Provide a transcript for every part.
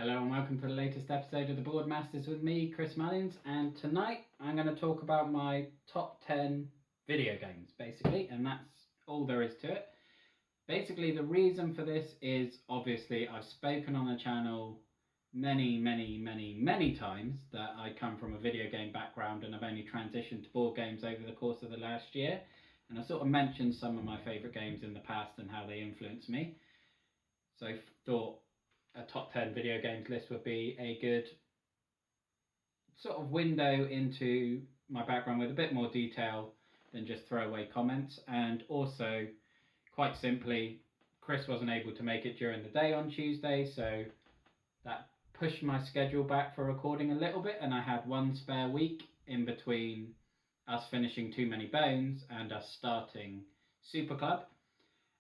Hello and welcome to the latest episode of the Boardmasters with me, Chris Mullins, and tonight I'm going to talk about my top 10 video games, basically, and that's all there is to it. Basically, the reason for this is, obviously, I've spoken on the channel many times that I come from a video game background and I've only transitioned to board games over the course of the last year, and I sort of mentioned some of my favourite games in the past and how they influenced me. So I thought a top 10 video games list would be a good sort of window into my background with a bit more detail than just throwaway comments. And also, quite simply, Chris wasn't able to make it during the day on Tuesday, so that pushed my schedule back for recording a little bit, and I had one spare week in between us finishing Too Many Bones and us starting Super Club.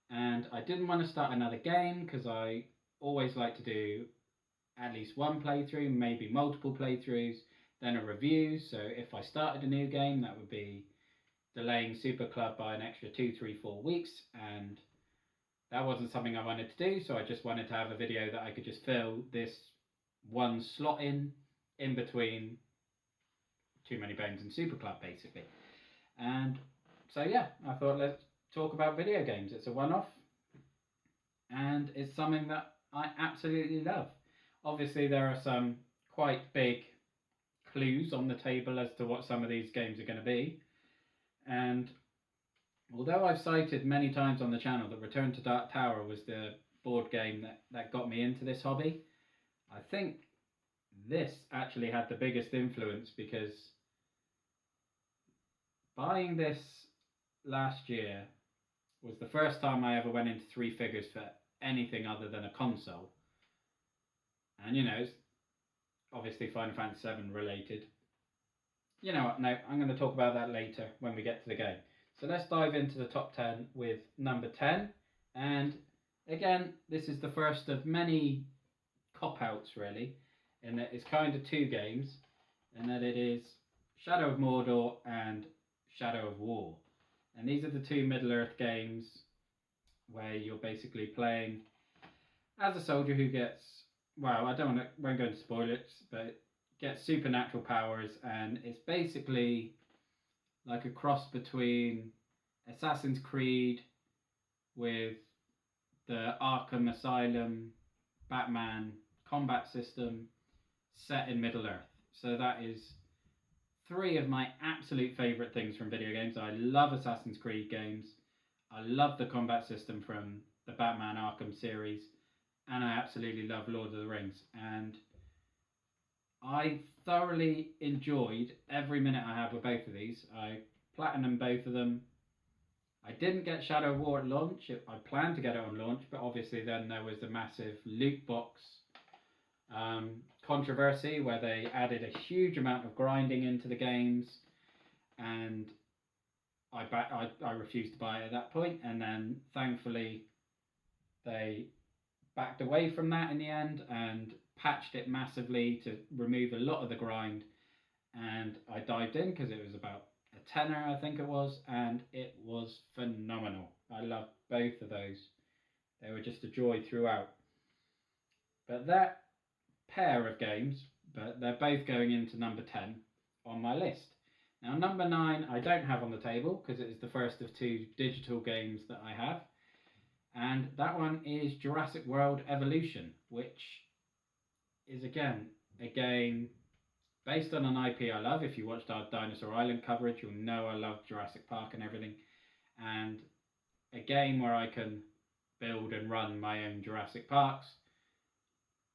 And I didn't want to start another game because I always like to do at least one playthrough, maybe multiple playthroughs, then a review. So if I started a new game, that would be delaying Super Club by an extra 2, 3, 4 weeks, and that wasn't something I wanted to do. So I just wanted to have a video that I could just fill this one slot in between Too Many Bones and Super Club, basically. And so yeah, I thought let's talk about video games. It's a one-off, and it's something that I absolutely love. Obviously, there are some quite big clues on the table as to what some of these games are going to be. And although I've cited many times on the channel that Return to Dark Tower was the board game that got me into this hobby, I think this actually had the biggest influence, because buying this last year was the first time I ever went into three figures for anything other than a console. And it's obviously Final Fantasy VII related. You know what, no, I'm going to talk about that later when we get to the game. So let's dive into the top 10 with number 10. And again, this is the first of many cop-outs, really, in that it's kind of two games, and that it is Shadow of Mordor and Shadow of War. And these are the two Middle-earth games where you're basically playing as a soldier who gets, well, I won't go into spoilers, but gets supernatural powers, and it's basically like a cross between Assassin's Creed with the Arkham Asylum Batman combat system set in Middle-earth. So that is three of my absolute favourite things from video games. I love Assassin's Creed games. I love the combat system from the Batman Arkham series. And I absolutely love Lord of the Rings. And I thoroughly enjoyed every minute I had with both of these. I platinumed both of them. I didn't get Shadow of War at launch. I planned to get it on launch, but obviously then there was the massive loot box controversy where they added a huge amount of grinding into the games, and I refused to buy it at that point, and then thankfully they backed away from that in the end and patched it massively to remove a lot of the grind, and I dived in because it was about a tenner, I think it was, and it was phenomenal. I loved both of those. They were just a joy throughout. But that pair of games, but they're both going into number 10 on my list. Now, number 9 I don't have on the table because it is the first of two digital games that I have, and that one is Jurassic World Evolution, which is again a game based on an IP I love. If you watched our Dinosaur Island coverage, you'll know I love Jurassic Park and everything, and a game where I can build and run my own Jurassic Parks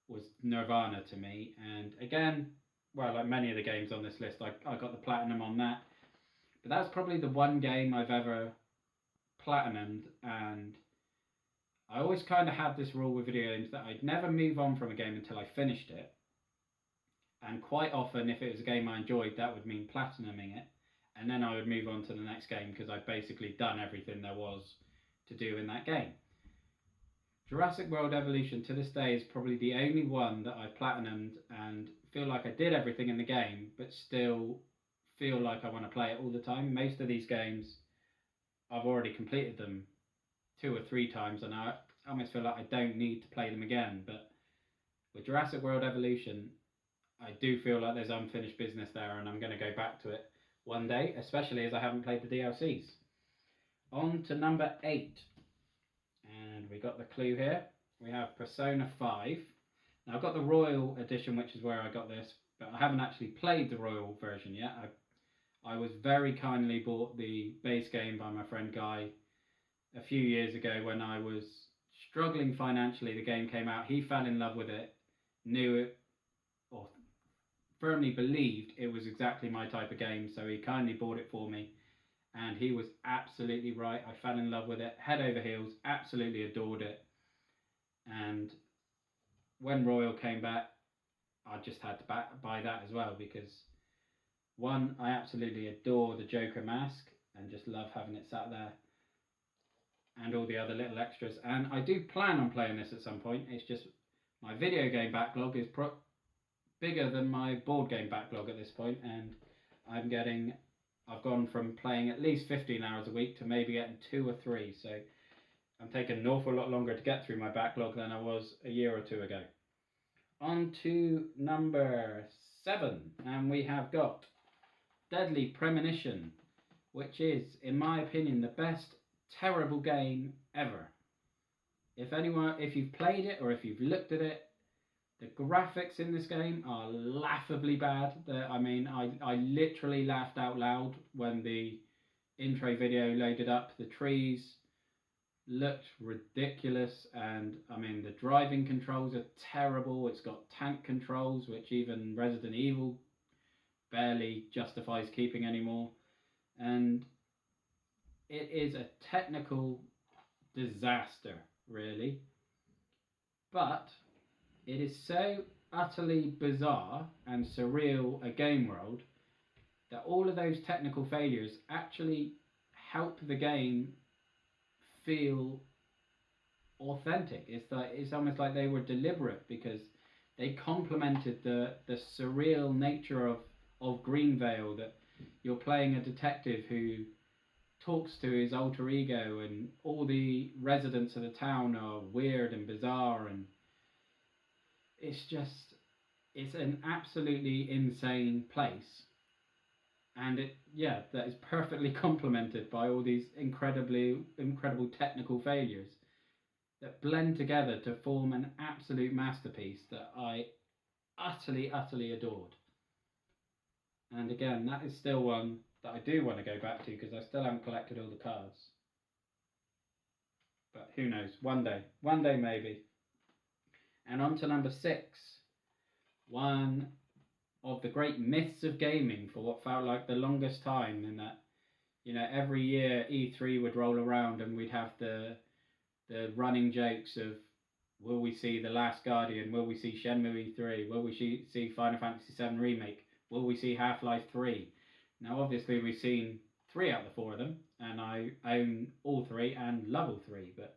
was nirvana to me. And again, well, like many of the games on this list, I got the platinum on that. But that's probably the one game I've ever platinumed, and I always kind of had this rule with video games that I'd never move on from a game until I finished it. And quite often, if it was a game I enjoyed, that would mean platinuming it, and then I would move on to the next game because I'd basically done everything there was to do in that game. Jurassic World Evolution to this day is probably the only one that I've platinumed and feel like I did everything in the game, but still feel like I want to play it all the time. Most of these games, I've already completed them 2 or 3 times, and I almost feel like I don't need to play them again. But with Jurassic World Evolution, I do feel like there's unfinished business there, and I'm going to go back to it one day, especially as I haven't played the DLCs. On to number 8, and we got the clue here. We have Persona 5. Now I've got the Royal Edition, which is where I got this, but I haven't actually played the Royal version yet. I was very kindly bought the base game by my friend Guy a few years ago when I was struggling financially. The game came out, he fell in love with it, knew it, or firmly believed it was exactly my type of game, so he kindly bought it for me, and he was absolutely right. I fell in love with it, head over heels, absolutely adored it, and when Royal came back, I just had to buy that as well, because one, I absolutely adore the Joker mask and just love having it sat there, and all the other little extras, and I do plan on playing this at some point. It's just my video game backlog is bigger than my board game backlog at this point, and I've gone from playing at least 15 hours a week to maybe getting 2 or 3, so I'm taking an awful lot longer to get through my backlog than I was a year or two ago. On to number 7, and we have got Deadly Premonition, which is, in my opinion, the best terrible game ever. If you've played it or if you've looked at it, the graphics in this game are laughably bad. I literally laughed out loud when the intro video loaded up. The trees looked ridiculous, and the driving controls are terrible. It's got tank controls, which even Resident Evil barely justifies keeping anymore, and it is a technical disaster, really. But it is so utterly bizarre and surreal a game world that all of those technical failures actually help the game feel authentic. It's almost like they were deliberate, because they complemented the surreal nature of Greenvale, that you're playing a detective who talks to his alter ego, and all the residents of the town are weird and bizarre, and it's an absolutely insane place, and that is perfectly complemented by all these incredible technical failures that blend together to form an absolute masterpiece that I utterly adored. And again, that is still one that I do want to go back to, because I still haven't collected all the cards. But who knows, one day maybe. And on to number 6, one of the great myths of gaming for what felt like the longest time, in that, every year E3 would roll around and we'd have the running jokes of, will we see The Last Guardian, will we see Shenmue E3, will we see Final Fantasy VII Remake, will we see Half-Life 3? Now obviously we've seen 3 out of the 4 of them, and I own all 3 and love all 3, but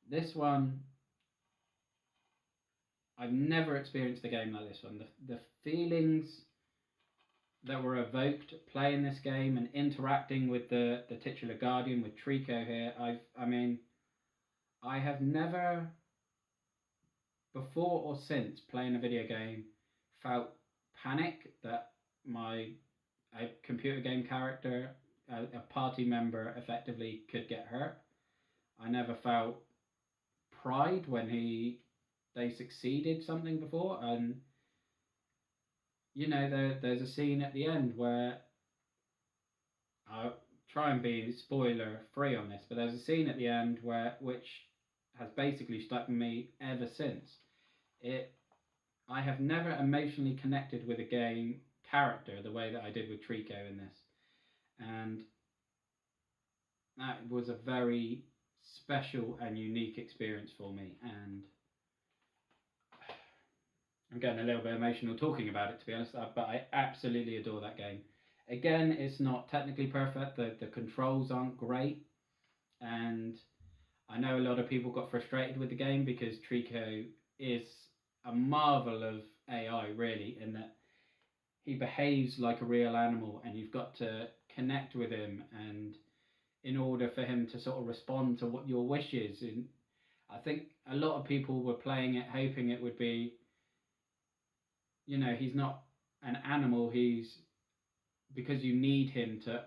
this one, I've never experienced a game like this one. The feelings that were evoked playing this game and interacting with the titular Guardian, with Trico here, I have never, before or since playing a video game, felt panic that a computer game character, a party member, effectively could get hurt. I never felt pride when they succeeded something before, and there's a scene at the end where, I'll try and be spoiler free on this, but there's a scene at the end which has basically stuck with me ever since. I have never emotionally connected with a game character the way that I did with Trico in this, and that was a very special and unique experience for me, and I'm getting a little bit emotional talking about it, to be honest, but I absolutely adore that game. Again, it's not technically perfect, the controls aren't great, and I know a lot of people got frustrated with the game because Trico is a marvel of AI, really, in that he behaves like a real animal, and you've got to connect with him, and in order for him to sort of respond to what your wish is. I think a lot of people were playing it hoping it would be, he's not an animal, because you need him to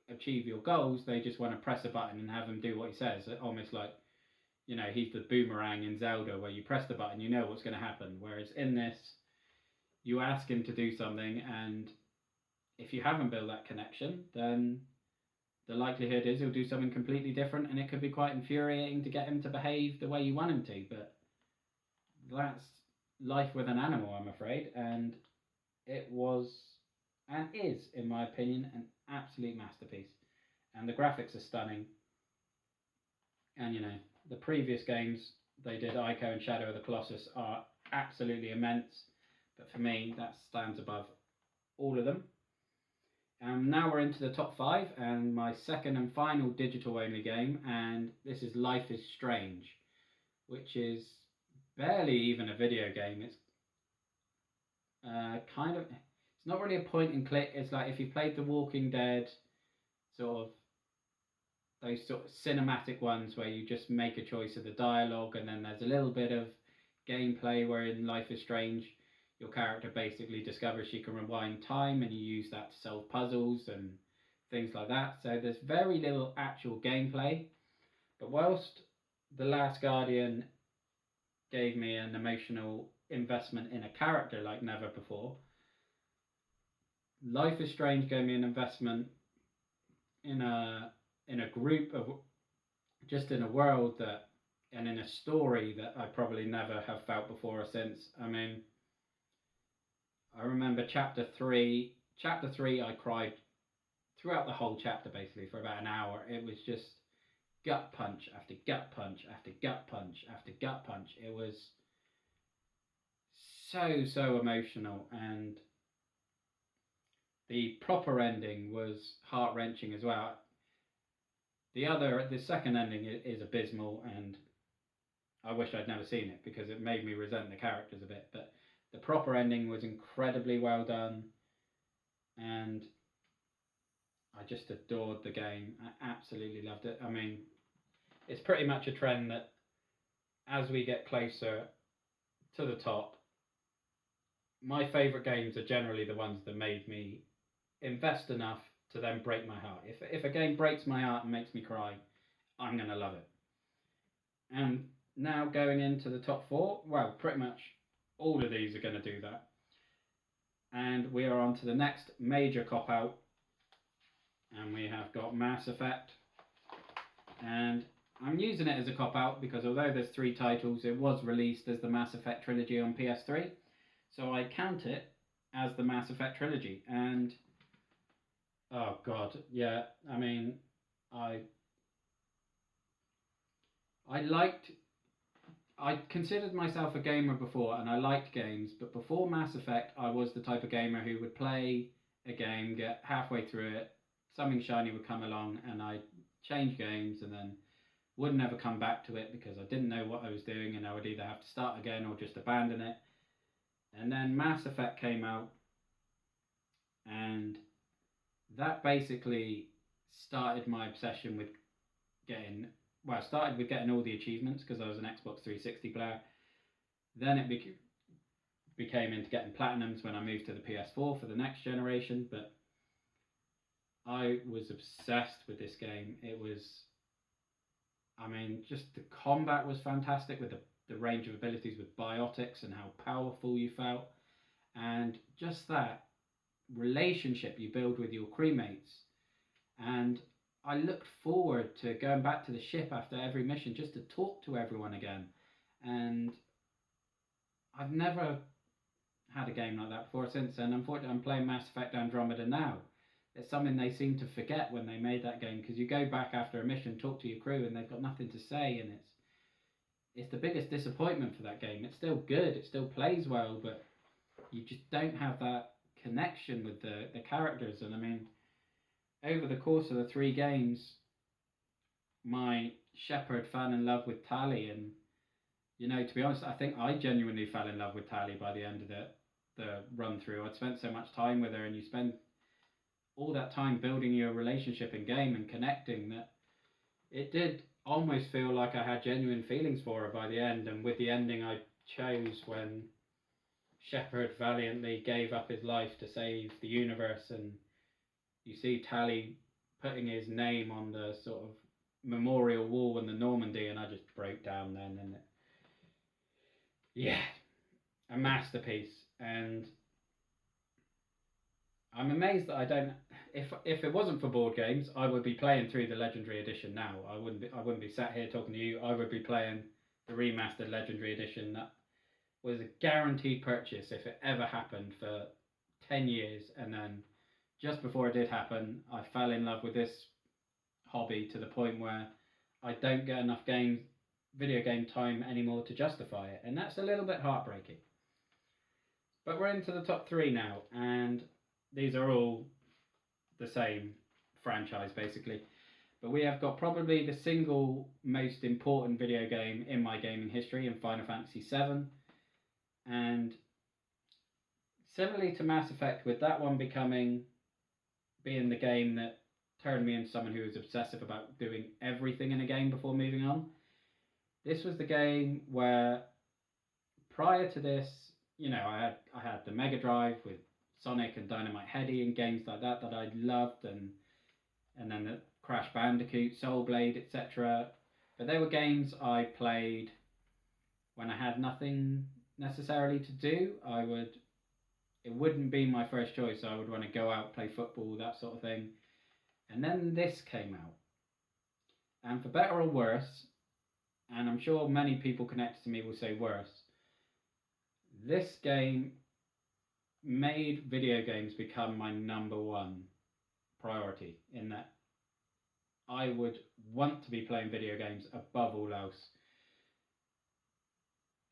achieve your goals, they just want to press a button and have him do what he says. Almost like, he's the boomerang in Zelda where you press the button, you know what's going to happen. Whereas in this, you ask him to do something, and if you haven't built that connection, then the likelihood is he'll do something completely different, and it could be quite infuriating to get him to behave the way you want him to. But that's life with an animal, I'm afraid, and it was and is, in my opinion, an absolute masterpiece. And the graphics are stunning. And the previous games they did, Ico and Shadow of the Colossus, are absolutely immense. But for me, that stands above all of them. Now we're into the top 5, and my second and final digital-only game, and this is Life is Strange, which is barely even a video game. It's it's not really a point and click. It's like if you played The Walking Dead, sort of those sort of cinematic ones where you just make a choice of the dialogue, and then there's a little bit of gameplay, where in Life is Strange, your character basically discovers she can rewind time, and you use that to solve puzzles and things like that. So there's very little actual gameplay. But whilst The Last Guardian gave me an emotional investment in a character like never before, Life is Strange gave me an investment in a group of, just in a world that, and in a story that I probably never have felt before or since. I mean, I remember chapter 3, I cried throughout the whole chapter basically for about an hour. It was just gut punch after gut punch after gut punch after gut punch. It was so emotional, and the proper ending was heart-wrenching as well. The second ending is abysmal, and I wish I'd never seen it because it made me resent the characters a bit. But the proper ending was incredibly well done, and I just adored the game. I absolutely loved it. I mean, it's pretty much a trend that as we get closer to the top, my favourite games are generally the ones that made me invest enough to then break my heart. If a game breaks my heart and makes me cry, I'm going to love it. And now going into the top 4, well, pretty much all of these are going to do that. And we are on to the next major cop-out. And we have got Mass Effect. And I'm using it as a cop-out because although there's 3 titles, it was released as the Mass Effect trilogy on PS3. So I count it as the Mass Effect trilogy. And oh god, yeah, I mean, I considered myself a gamer before, and I liked games, but before Mass Effect, I was the type of gamer who would play a game, get halfway through it, something shiny would come along, and I'd change games, and then would never come back to it because I didn't know what I was doing, and I would either have to start again or just abandon it. And then Mass Effect came out, and that basically started my obsession with started with getting all the achievements because I was an Xbox 360 player. Then it became into getting platinums when I moved to the PS4 for the next generation, but I was obsessed with this game. It was, I mean, just the combat was fantastic with the range of abilities with biotics and how powerful you felt, and just that relationship you build with your crewmates. And I looked forward to going back to the ship after every mission just to talk to everyone again. And I've never had a game like that before since then. Unfortunately, I'm playing Mass Effect Andromeda now. It's something they seem to forget when they made that game, because you go back after a mission, talk to your crew, and they've got nothing to say, and it's the biggest disappointment for that game. It's still good, it still plays well, but you just don't have that connection with the characters. And I mean, over the course of the 3 games, my Shepard fell in love with Tali, and to be honest, I think I genuinely fell in love with Tali by the end of the run through. I'd spent so much time with her, and you spend all that time building your relationship in game and connecting, that it did almost feel like I had genuine feelings for her by the end, and with the ending I chose when Shepard valiantly gave up his life to save the universe, and you see Tally putting his name on the sort of memorial wall in the Normandy, and I just broke down then, and yeah, a masterpiece. And I'm amazed that I don't. If it wasn't for board games, I would be playing through the Legendary Edition now. I wouldn't be sat here talking to you. I would be playing the remastered Legendary Edition that was a guaranteed purchase if it ever happened for 10 years, and then just before it did happen, I fell in love with this hobby to the point where I don't get enough video game time anymore to justify it, and that's a little bit heartbreaking. But we're into the top 3 now, and these are all the same franchise basically. But we have got probably the single most important video game in my gaming history in Final Fantasy VII. And similarly to Mass Effect, with that one being the game that turned me into someone who was obsessive about doing everything in a game before moving on, this was the game where prior to this, I had the Mega Drive with Sonic and Dynamite Headdy and games like that I loved, and then the Crash Bandicoot, Soul Blade, etc. But they were games I played when I had nothing necessarily to do. It wouldn't be my first choice. I would want to go out, play football, that sort of thing. And then this came out. And for better or worse, and I'm sure many people connected to me will say worse, this game made video games become my number one priority, in that I would want to be playing video games above all else.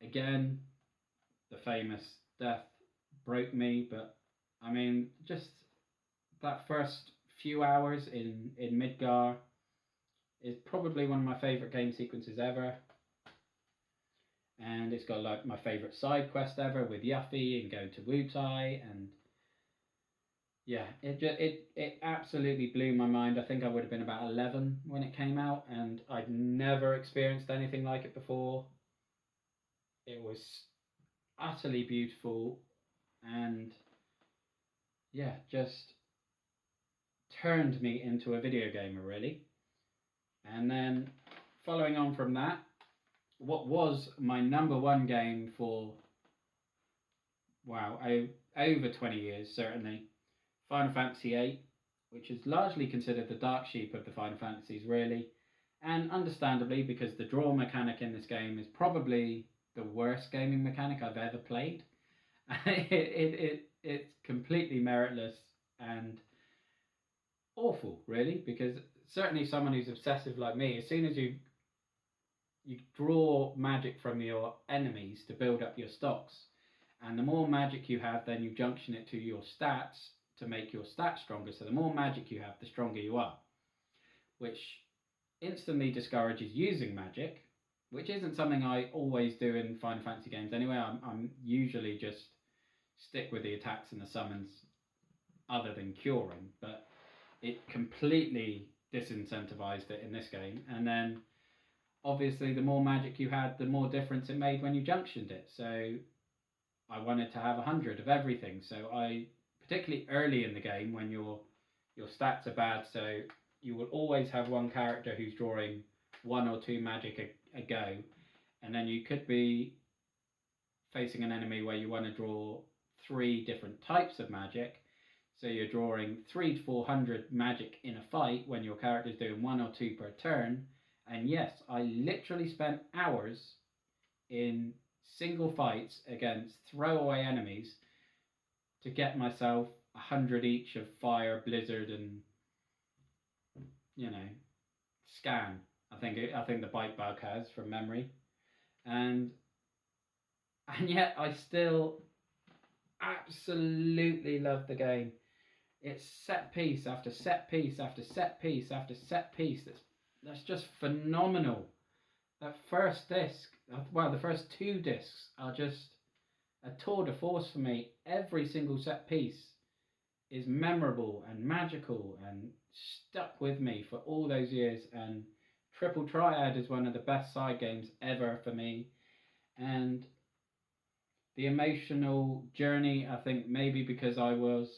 Again, the famous death broke me, but I mean, just that first few hours in Midgar is probably one of my favourite game sequences ever. And it's got like my favourite side quest ever with Yuffie and going to Wutai, and yeah, it absolutely blew my mind. I think I would have been about 11 when it came out, and I'd never experienced anything like it before. It was utterly beautiful, and yeah, just turned me into a video gamer, really. And then following on from that, what was my number one game for, over 20 years, certainly, Final Fantasy VIII, which is largely considered the dark sheep of the Final Fantasies, really, and understandably, because the draw mechanic in this game is probably the worst gaming mechanic I've ever played. It's completely meritless and awful, really, because certainly someone who's obsessive like me, as soon as you draw magic from your enemies to build up your stocks, and the more magic you have, then you junction it to your stats to make your stats stronger. So the more magic you have, the stronger you are, which instantly discourages using magic, which isn't something I always do in Final Fantasy games anyway. I'm usually just stick with the attacks and the summons other than curing, but it completely disincentivized it in this game. And then obviously the more magic you had, the more difference it made when you junctioned it. So I wanted to have 100 of everything. So I, particularly early in the game when your stats are bad, so you will always have one character who's drawing 1 or 2 magic a go, and then you could be facing an enemy where you want to draw 3 different types of magic. So you're drawing 300 to 400 magic in a fight when your character's doing 1 or 2 per turn. And yes, I literally spent hours in single fights against throwaway enemies to get myself 100 each of fire, blizzard, and scan. I think the bite bug has, from memory, and yet I still absolutely love the game. It's set piece after set piece after set piece after set piece. That's just phenomenal. That first disc, the first 2 discs are just a tour de force for me. Every single set piece is memorable and magical and stuck with me for all those years, and Triple Triad is one of the best side games ever for me, and the emotional journey, I think maybe because I was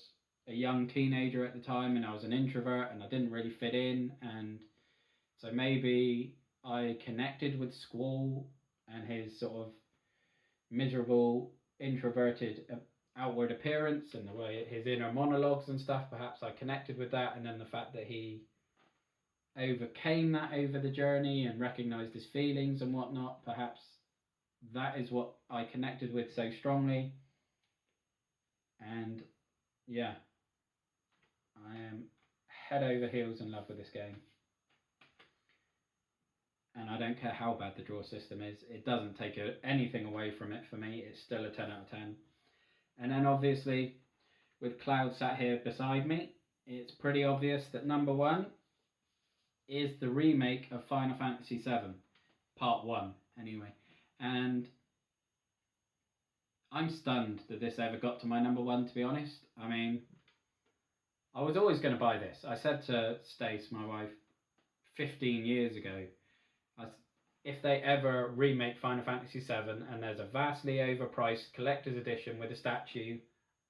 a young teenager at the time and I was an introvert and I didn't really fit in, and so maybe I connected with Squall and his sort of miserable, introverted outward appearance and the way his inner monologues and stuff. Perhaps I connected with that, and then the fact that he overcame that over the journey and recognized his feelings and whatnot. Perhaps that is what I connected with so strongly. And yeah, I am head over heels in love with this game. And I don't care how bad the draw system is, it doesn't take anything away from it for me. It's still a 10 out of 10. And then obviously, with Cloud sat here beside me, it's pretty obvious that number one is the remake of Final Fantasy VII, Part 1, anyway. And I'm stunned that this ever got to my number one, to be honest. I mean, I was always going to buy this. I said to Stace, my wife, 15 years ago, if they ever remake Final Fantasy VII and there's a vastly overpriced collector's edition with a statue,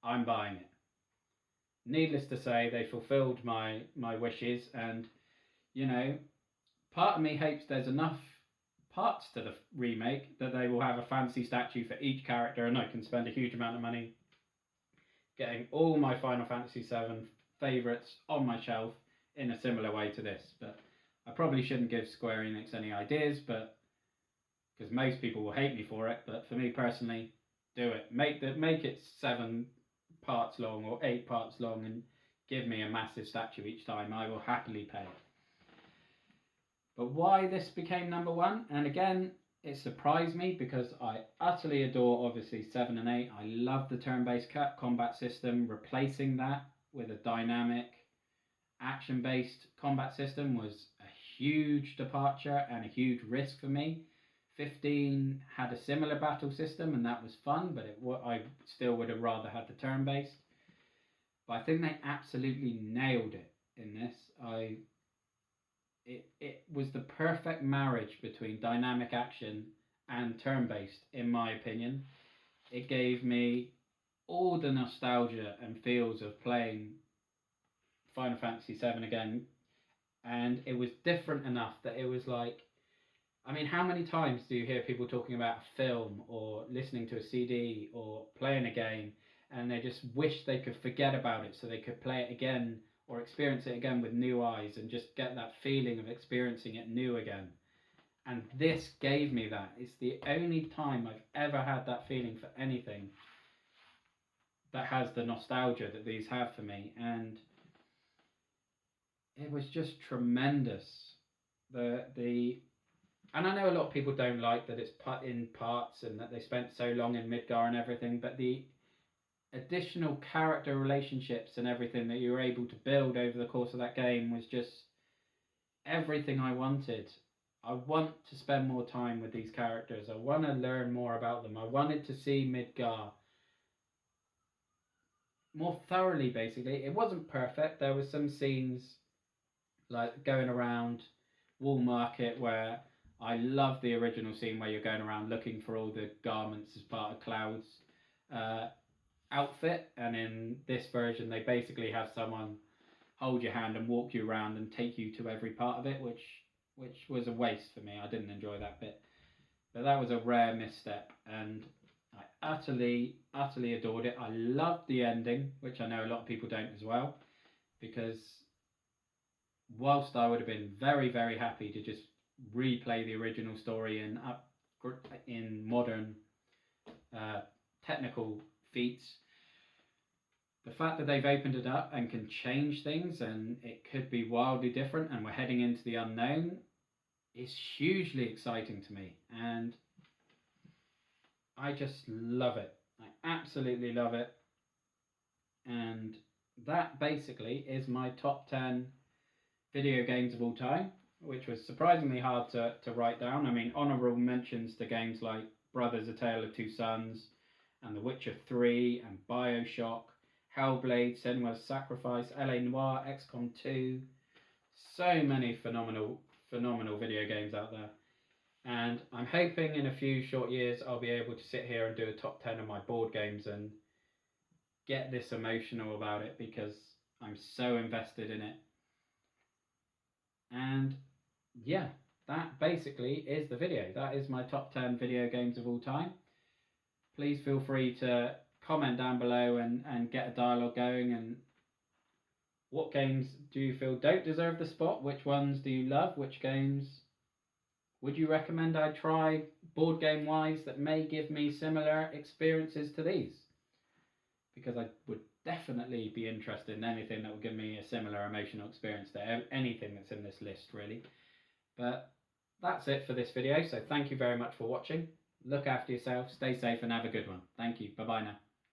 I'm buying it. Needless to say, they fulfilled my wishes, and, you know, part of me hopes there's enough parts to the remake that they will have a fancy statue for each character, and I can spend a huge amount of money getting all my Final Fantasy VII favourites on my shelf in a similar way to this. But I probably shouldn't give Square Enix any ideas, but because most people will hate me for it. But for me personally, do it. Make it 7 parts long or 8 parts long, and give me a massive statue each time. I will happily pay it. But why this became number one, and again, it surprised me because I utterly adore, obviously, 7 and 8. I love the turn-based combat system. Replacing that with a dynamic, action-based combat system was a huge departure and a huge risk for me. 15 had a similar battle system, and that was fun, but I still would have rather had the turn-based. But I think they absolutely nailed it in this. It was the perfect marriage between dynamic action and turn-based, in my opinion. It gave me all the nostalgia and feels of playing Final Fantasy VII again, and it was different enough that it was like, I mean, how many times do you hear people talking about a film or listening to a CD or playing a game, and they just wish they could forget about it so they could play it again or experience it again with new eyes and just get that feeling of experiencing it new again. And this gave me that. It's the only time I've ever had that feeling for anything that has the nostalgia that these have for me. And it was just tremendous. And I know a lot of people don't like that it's put in parts and that they spent so long in Midgar and everything, but the additional character relationships and everything that you were able to build over the course of that game was just everything I wanted. I want to spend more time with these characters. I want to learn more about them. I wanted to see Midgar more thoroughly, basically. It wasn't perfect. There were some scenes like going around Wall Market where I love the original scene where you're going around looking for all the garments as part of Cloud's outfit, and in this version they basically have someone hold your hand and walk you around and take you to every part of it, which was a waste for me. I didn't enjoy that bit, but that was a rare misstep, and I utterly adored it. I loved the ending, which I know a lot of people don't as well, because whilst I would have been very, very happy to just replay the original story in modern technical feats, the fact that they've opened it up and can change things and it could be wildly different and we're heading into the unknown is hugely exciting to me, and I just love it. I absolutely love it. And that basically is my top 10 video games of all time, which was surprisingly hard to write down. I mean, honourable mentions to games like Brothers: A Tale of Two Sons and The Witcher 3 and Bioshock, Hellblade, Senua's Sacrifice, LA Noire, XCOM 2. So many phenomenal phenomenal video games out there. And I'm hoping in a few short years I'll be able to sit here and do a top 10 of my board games and get this emotional about it because I'm so invested in it. And yeah, that basically is the video. That is my top 10 video games of all time. Please feel free to comment down below and get a dialogue going. And what games do you feel don't deserve the spot? Which ones do you love? Which games would you recommend I try board game wise that may give me similar experiences to these? Because I would definitely be interested in anything that will give me a similar emotional experience to anything that's in this list, really. But that's it for this video, so thank you very much for watching. Look after yourself, stay safe, and have a good one. Thank you. Bye-bye now.